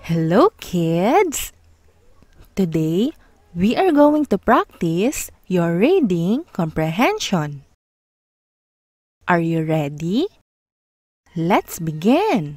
Hello, kids! Today, we are going to practice your reading comprehension. Are you ready? Let's begin!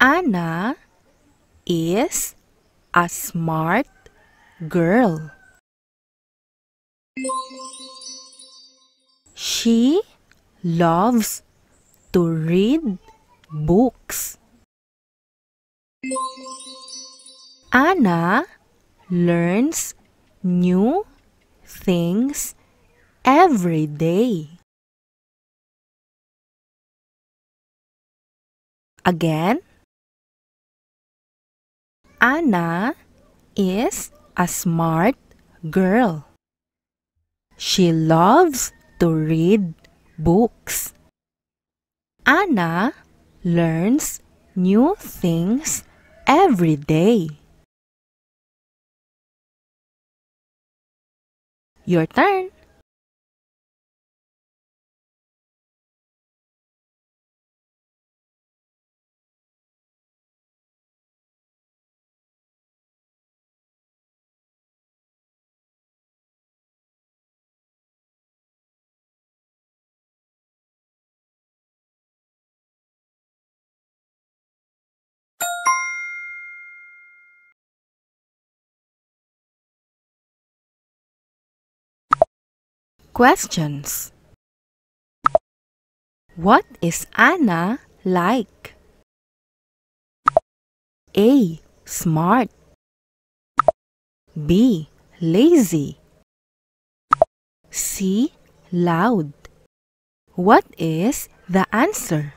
Anna is a smart girl. She loves to read books. Anna learns new things every day. Again, Anna is a smart girl. She loves to read books. Anna learns new things every day. Your turn. Questions. What is Anna like? A. Smart. B. Lazy. C. Loud. What is the answer?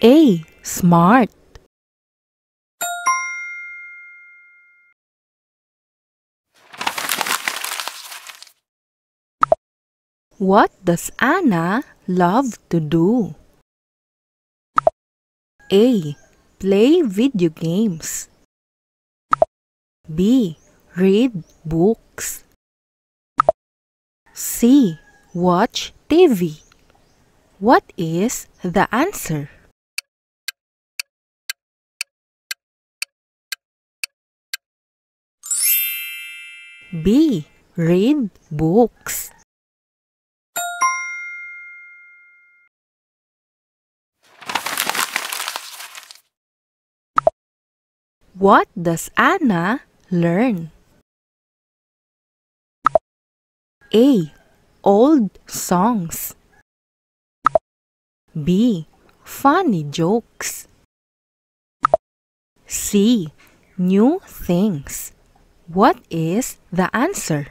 A. Smart. What does Anna love to do? A. Play video games. B. Read books. C. Watch TV. What is the answer? B. Read books. What does Anna learn? A. Old songs. B. Funny jokes. C. New things. What is the answer?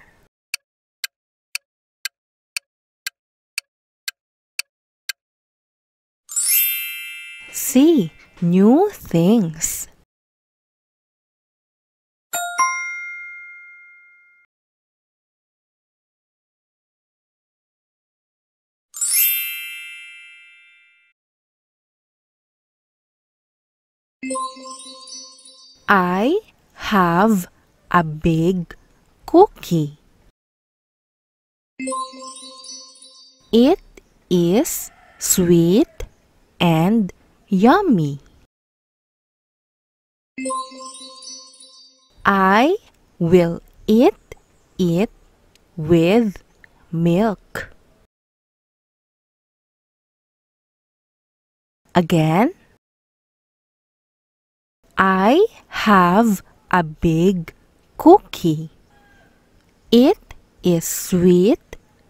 C. New things. I have a big cookie. It is sweet and yummy. I will eat it with milk. Again, I have a big cookie. It is sweet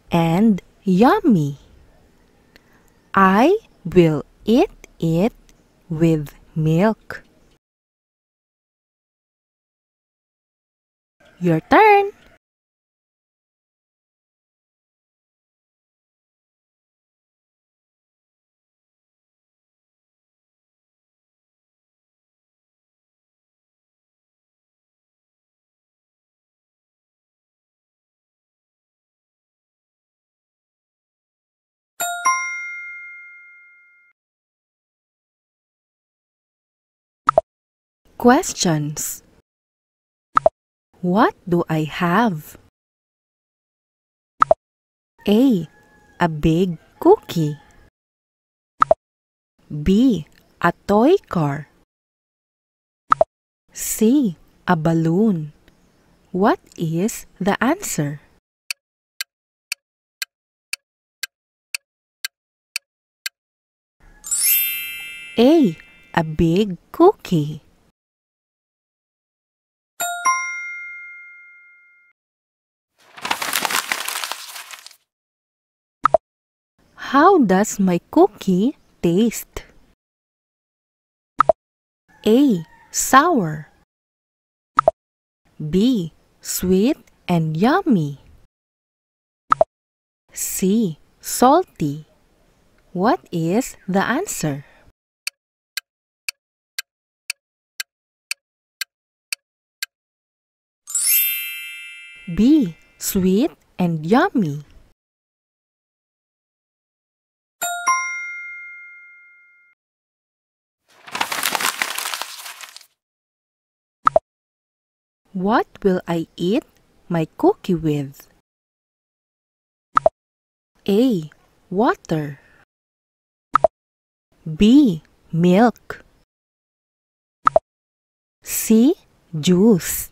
and yummy. I will eat it with milk. Your turn. Questions. What do I have? A. A big cookie. B. A toy car. C. A balloon. What is the answer? A. A big cookie. How does my cookie taste? A. Sour. B. Sweet and yummy. C. Salty. What is the answer? B. Sweet and yummy. What will I eat my cookie with? A. Water. B. Milk. C. Juice.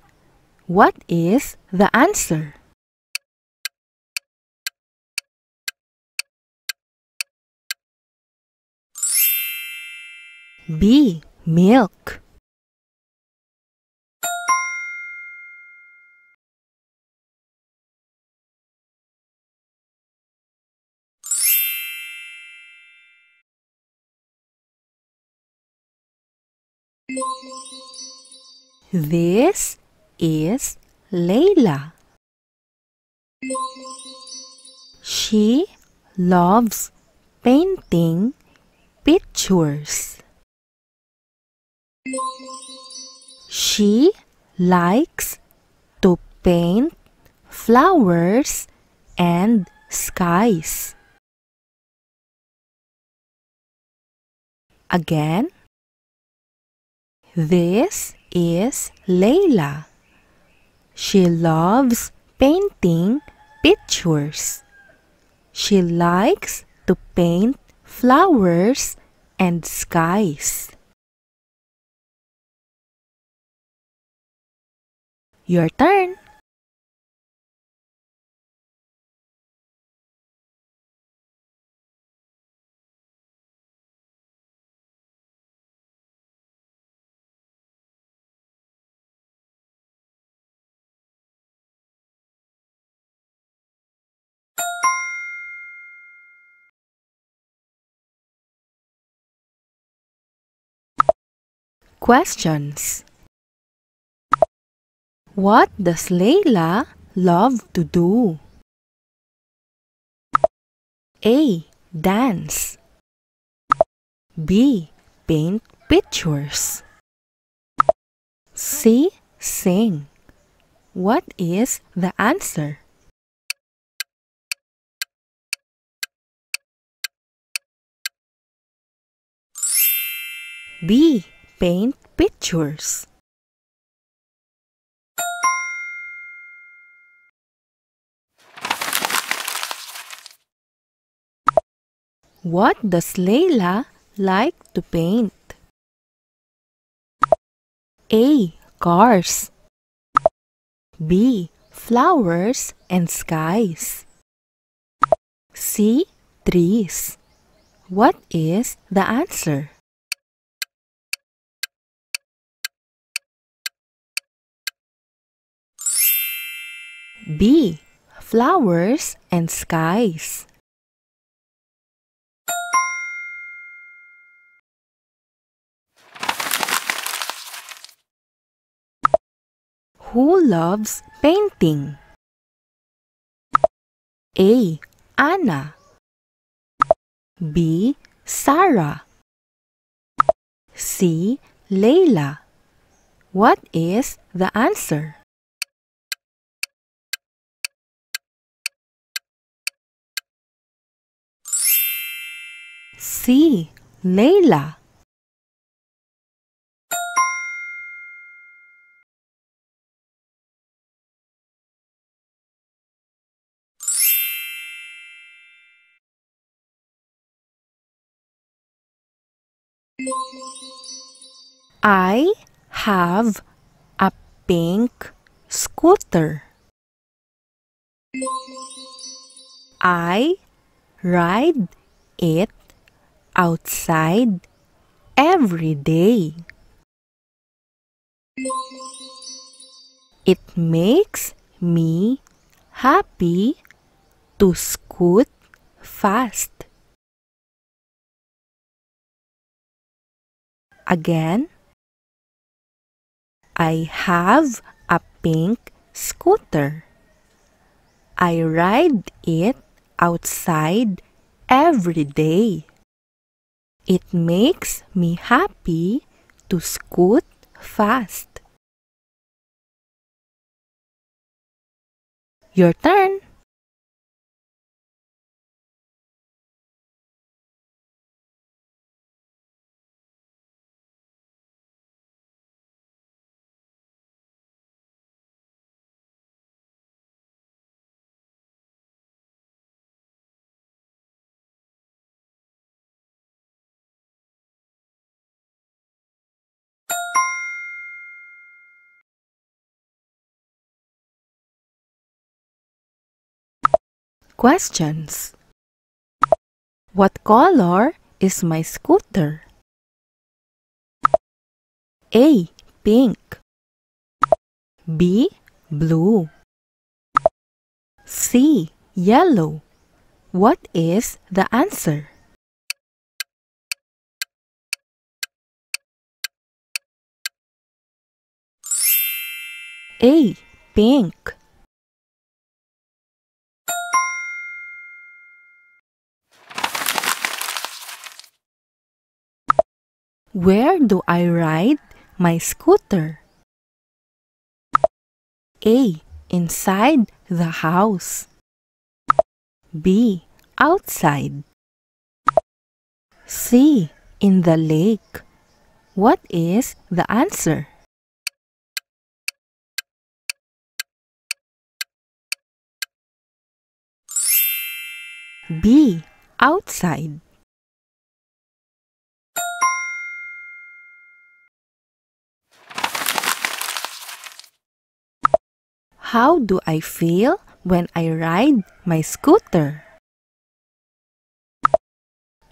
What is the answer? B. Milk. This is Layla. She loves painting pictures. She likes to paint flowers and skies. Again, this is Layla. She loves painting pictures. She likes to paint flowers and skies. Your turn. Questions. What does Layla love to do? A. Dance. B. Paint pictures. C. Sing. What is the answer? B. Paint pictures. What does Layla like to paint? A. Cars. B. Flowers and skies. C. Trees. What is the answer? B. Flowers and skies. Who loves painting? A. Anna. B. Sarah. C. Layla. What is the answer? C. Layla. I have a pink scooter. I ride it outside every day. It makes me happy to scoot fast. Again, I have a pink scooter. I ride it outside every day. It makes me happy to scoot fast. Your turn. Questions. What color is my scooter? A. Pink. B. Blue. C. Yellow. What is the answer? A. Pink. Where do I ride my scooter? A. Inside the house. B. Outside. C. In the lake. What is the answer? B. Outside. How do I feel when I ride my scooter?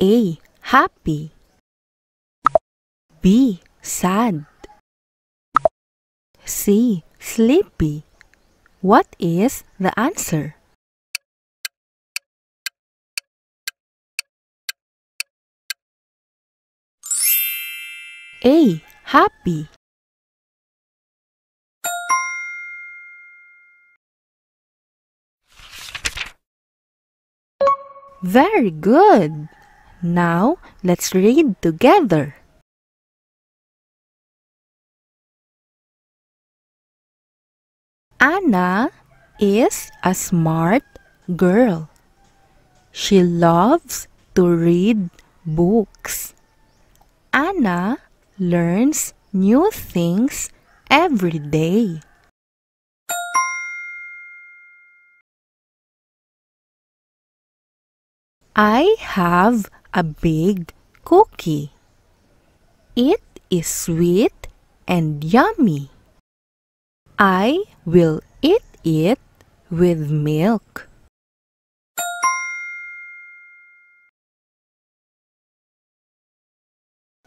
A. Happy. B. Sad. C. Sleepy. What is the answer? A. Happy. Very good. Now let's read together. Anna is a smart girl. She loves to read books. Anna learns new things every day. I have a big cookie. It is sweet and yummy. I will eat it with milk.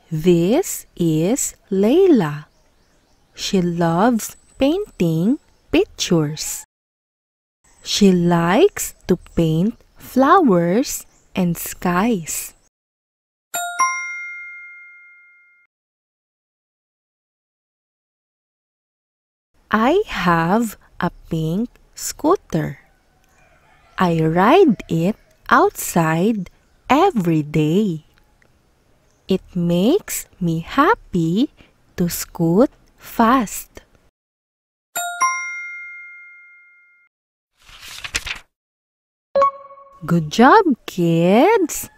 This is Layla. She loves painting pictures. She likes to paint flowers and skies. I have a pink scooter. I ride it outside every day. It makes me happy to scoot fast. Good job, kids!